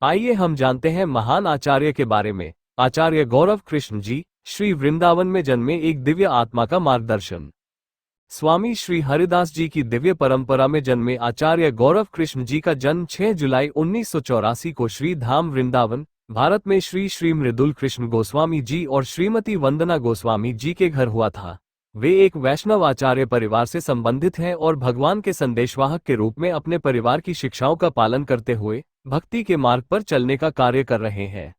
आइए हम जानते हैं महान आचार्य के बारे में। आचार्य गौरव कृष्ण जी श्री वृंदावन में जन्मे एक दिव्य आत्मा का मार्गदर्शन। स्वामी श्री हरिदास जी की दिव्य परंपरा में जन्मे आचार्य गौरव कृष्ण जी का जन्म 6 जुलाई 1984 को श्री धाम वृंदावन, भारत में श्री श्री मृदुल कृष्ण गोस्वामी जी और श्रीमती वंदना गोस्वामी जी के घर हुआ था। वे एक वैष्णव आचार्य परिवार से संबंधित हैं और भगवान के संदेशवाहक के रूप में अपने परिवार की शिक्षाओं का पालन करते हुए भक्ति के मार्ग पर चलने का कार्य कर रहे हैं।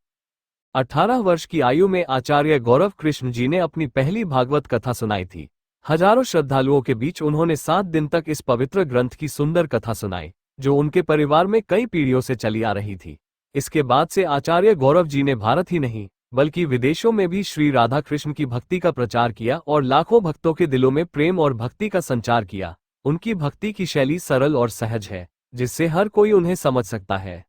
18 वर्ष की आयु में आचार्य गौरव कृष्ण जी ने अपनी पहली भागवत कथा सुनाई थी। हजारों श्रद्धालुओं के बीच उन्होंने 7 दिन तक इस पवित्र ग्रंथ की सुंदर कथा सुनाई, जो उनके परिवार में कई पीढ़ियों से चली आ रही थी। इसके बाद से आचार्य गौरव जी ने भारत ही नहीं बल्कि विदेशों में भी श्री राधा कृष्ण की भक्ति का प्रचार किया और लाखों भक्तों के दिलों में प्रेम और भक्ति का संचार किया। उनकी भक्ति की शैली सरल और सहज है, जिससे हर कोई उन्हें समझ सकता है।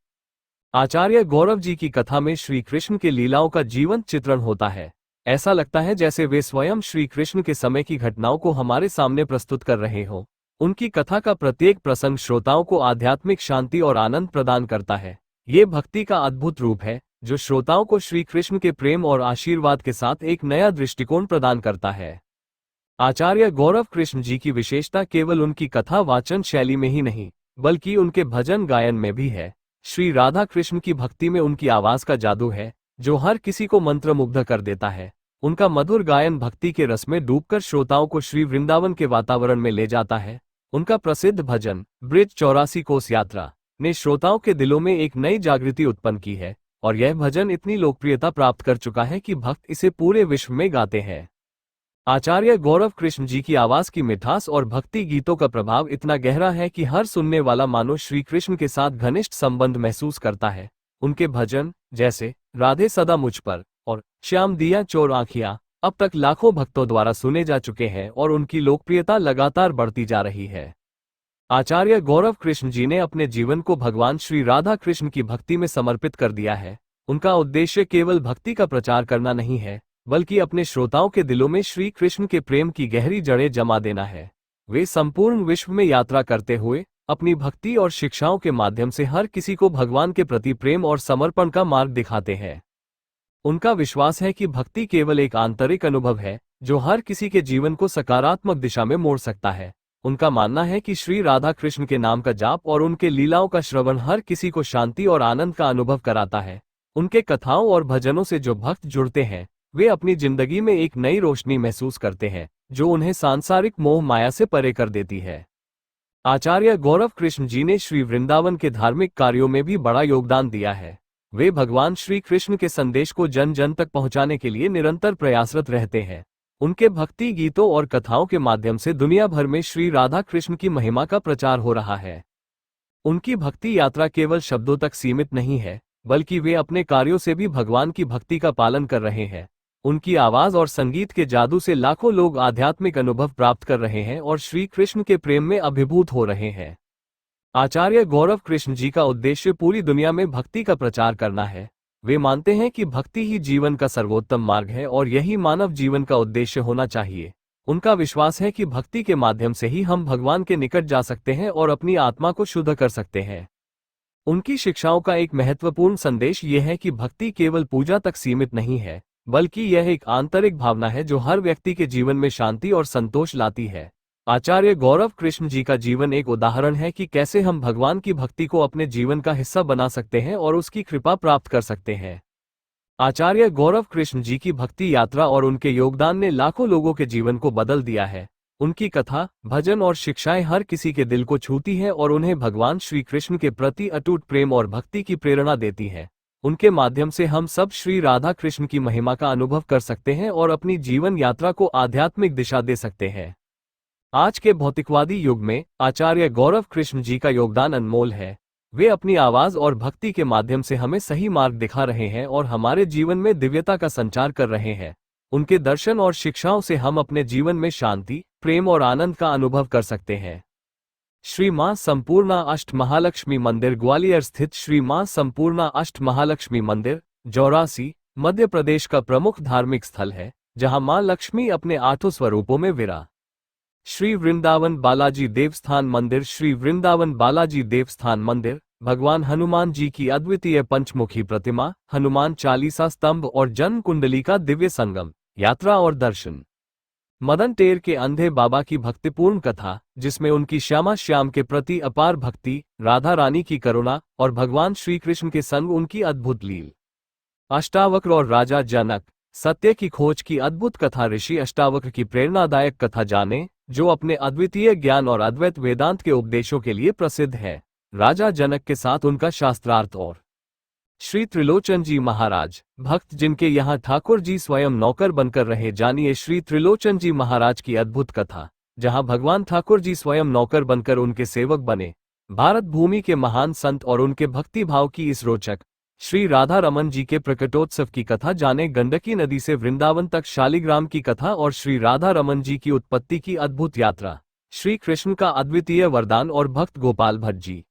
आचार्य गौरव जी की कथा में श्री कृष्ण के लीलाओं का जीवंत चित्रण होता है। ऐसा लगता है जैसे वे स्वयं श्री कृष्ण के समय की घटनाओं को हमारे सामने प्रस्तुत कर रहे हों। उनकी कथा का प्रत्येक प्रसंग श्रोताओं को आध्यात्मिक शांति और आनंद प्रदान करता है। ये भक्ति का अद्भुत रूप है, जो श्रोताओं को श्री कृष्ण के प्रेम और आशीर्वाद के साथ एक नया दृष्टिकोण प्रदान करता है। आचार्य गौरव कृष्ण जी की विशेषता केवल उनकी कथा वाचन शैली में ही नहीं, बल्कि उनके भजन गायन में भी है। श्री राधा कृष्ण की भक्ति में उनकी आवाज का जादू है, जो हर किसी को मंत्रमुग्ध कर देता है। उनका मधुर गायन भक्ति के रस में डूबकर श्रोताओं को श्री वृंदावन के वातावरण में ले जाता है। उनका प्रसिद्ध भजन ब्रिज 84 कोस यात्रा ने श्रोताओं के दिलों में एक नई जागृति उत्पन्न की है, और यह भजन इतनी लोकप्रियता प्राप्त कर चुका है कि भक्त इसे पूरे विश्व में गाते हैं। आचार्य गौरव कृष्ण जी की आवाज की मिठास और भक्ति गीतों का प्रभाव इतना गहरा है कि हर सुनने वाला मानो श्री कृष्ण के साथ घनिष्ठ संबंध महसूस करता है। उनके भजन जैसे राधे सदा मुझ पर और श्याम दिया चोर आँखियां अब तक लाखों भक्तों द्वारा सुने जा चुके हैं और उनकी लोकप्रियता लगातार बढ़ती जा रही है। आचार्य गौरव कृष्ण जी ने अपने जीवन को भगवान श्री राधा कृष्ण की भक्ति में समर्पित कर दिया है। उनका उद्देश्य केवल भक्ति का प्रचार करना नहीं है, बल्कि अपने श्रोताओं के दिलों में श्री कृष्ण के प्रेम की गहरी जड़ें जमा देना है। वे संपूर्ण विश्व में यात्रा करते हुए अपनी भक्ति और शिक्षाओं के माध्यम से हर किसी को भगवान के प्रति प्रेम और समर्पण का मार्ग दिखाते हैं। उनका विश्वास है कि भक्ति केवल एक आंतरिक अनुभव है, जो हर किसी के जीवन को सकारात्मक दिशा में मोड़ सकता है। उनका मानना है कि श्री राधा कृष्ण के नाम का जाप और उनके लीलाओं का श्रवण हर किसी को शांति और आनंद का अनुभव कराता है। उनके कथाओं और भजनों से जो भक्त जुड़ते हैं, वे अपनी जिंदगी में एक नई रोशनी महसूस करते हैं, जो उन्हें सांसारिक मोह माया से परे कर देती है। आचार्य गौरव कृष्ण जी ने श्री वृंदावन के धार्मिक कार्यों में भी बड़ा योगदान दिया है। वे भगवान श्री कृष्ण के संदेश को जन जन तक पहुंचाने के लिए निरंतर प्रयासरत रहते हैं। उनके भक्ति गीतों और कथाओं के माध्यम से दुनिया भर में श्री राधा कृष्ण की महिमा का प्रचार हो रहा है। उनकी भक्ति यात्रा केवल शब्दों तक सीमित नहीं है, बल्कि वे अपने कार्यों से भी भगवान की भक्ति का पालन कर रहे हैं। उनकी आवाज और संगीत के जादू से लाखों लोग आध्यात्मिक अनुभव प्राप्त कर रहे हैं और श्री कृष्ण के प्रेम में अभिभूत हो रहे हैं। आचार्य गौरव कृष्ण जी का उद्देश्य पूरी दुनिया में भक्ति का प्रचार करना है। वे मानते हैं कि भक्ति ही जीवन का सर्वोत्तम मार्ग है और यही मानव जीवन का उद्देश्य होना चाहिए। उनका विश्वास है कि भक्ति के माध्यम से ही हम भगवान के निकट जा सकते हैं और अपनी आत्मा को शुद्ध कर सकते हैं। उनकी शिक्षाओं का एक महत्वपूर्ण संदेश ये है कि भक्ति केवल पूजा तक सीमित नहीं है, बल्कि यह एक आंतरिक भावना है जो हर व्यक्ति के जीवन में शांति और संतोष लाती है। आचार्य गौरव कृष्ण जी का जीवन एक उदाहरण है कि कैसे हम भगवान की भक्ति को अपने जीवन का हिस्सा बना सकते हैं और उसकी कृपा प्राप्त कर सकते हैं। आचार्य गौरव कृष्ण जी की भक्ति यात्रा और उनके योगदान ने लाखों लोगों के जीवन को बदल दिया है। उनकी कथा, भजन और शिक्षाएं हर किसी के दिल को छूती हैं और उन्हें भगवान श्री कृष्ण के प्रति अटूट प्रेम और भक्ति की प्रेरणा देती हैं। उनके माध्यम से हम सब श्री राधा कृष्ण की महिमा का अनुभव कर सकते हैं और अपनी जीवन यात्रा को आध्यात्मिक दिशा दे सकते हैं। आज के भौतिकवादी युग में आचार्य गौरव कृष्ण जी का योगदान अनमोल है। वे अपनी आवाज और भक्ति के माध्यम से हमें सही मार्ग दिखा रहे हैं और हमारे जीवन में दिव्यता का संचार कर रहे हैं। उनके दर्शन और शिक्षाओं से हम अपने जीवन में शांति, प्रेम और आनंद का अनुभव कर सकते हैं। श्री मां संपूर्णा अष्ट महालक्ष्मी मंदिर ग्वालियर स्थित श्री मां संपूर्णा अष्ट महालक्ष्मी मंदिर जौरासी, मध्य प्रदेश का प्रमुख धार्मिक स्थल है, जहां मां लक्ष्मी अपने 8 स्वरूपों में विरा। श्री वृंदावन बालाजी देवस्थान मंदिर श्री वृंदावन बालाजी देवस्थान मंदिर भगवान हनुमान जी की अद्वितीय पंचमुखी प्रतिमा, हनुमान चालीसा स्तंभ और जन्म कुंडली का दिव्य संगम, यात्रा और दर्शन। मदन टेर के अंधे बाबा की भक्तिपूर्ण कथा, जिसमें उनकी श्यामा श्याम के प्रति अपार भक्ति, राधा रानी की करुणा और भगवान श्री कृष्ण के संग उनकी अद्भुत लील। अष्टावक्र और राजा जनक, सत्य की खोज की अद्भुत कथा। ऋषि अष्टावक्र की प्रेरणादायक कथा जाने, जो अपने अद्वितीय ज्ञान और अद्वैत वेदांत के उपदेशों के लिए प्रसिद्ध है। राजा जनक के साथ उनका शास्त्रार्थ और श्री त्रिलोचन जी महाराज, भक्त जिनके यहाँ ठाकुर जी स्वयं नौकर बनकर रहे। जानिए श्री त्रिलोचन जी महाराज की अद्भुत कथा, जहाँ भगवान ठाकुर जी स्वयं नौकर बनकर उनके सेवक बने। भारत भूमि के महान संत और उनके भक्ति भाव की इस रोचक श्री राधा रमन जी के प्रकटोत्सव की कथा जाने। गंडकी नदी से वृंदावन तक शालिग्राम की कथा और श्री राधा रमन जी की उत्पत्ति की अद्भुत यात्रा। श्री कृष्ण का अद्वितीय वरदान और भक्त गोपाल भट्ट जी।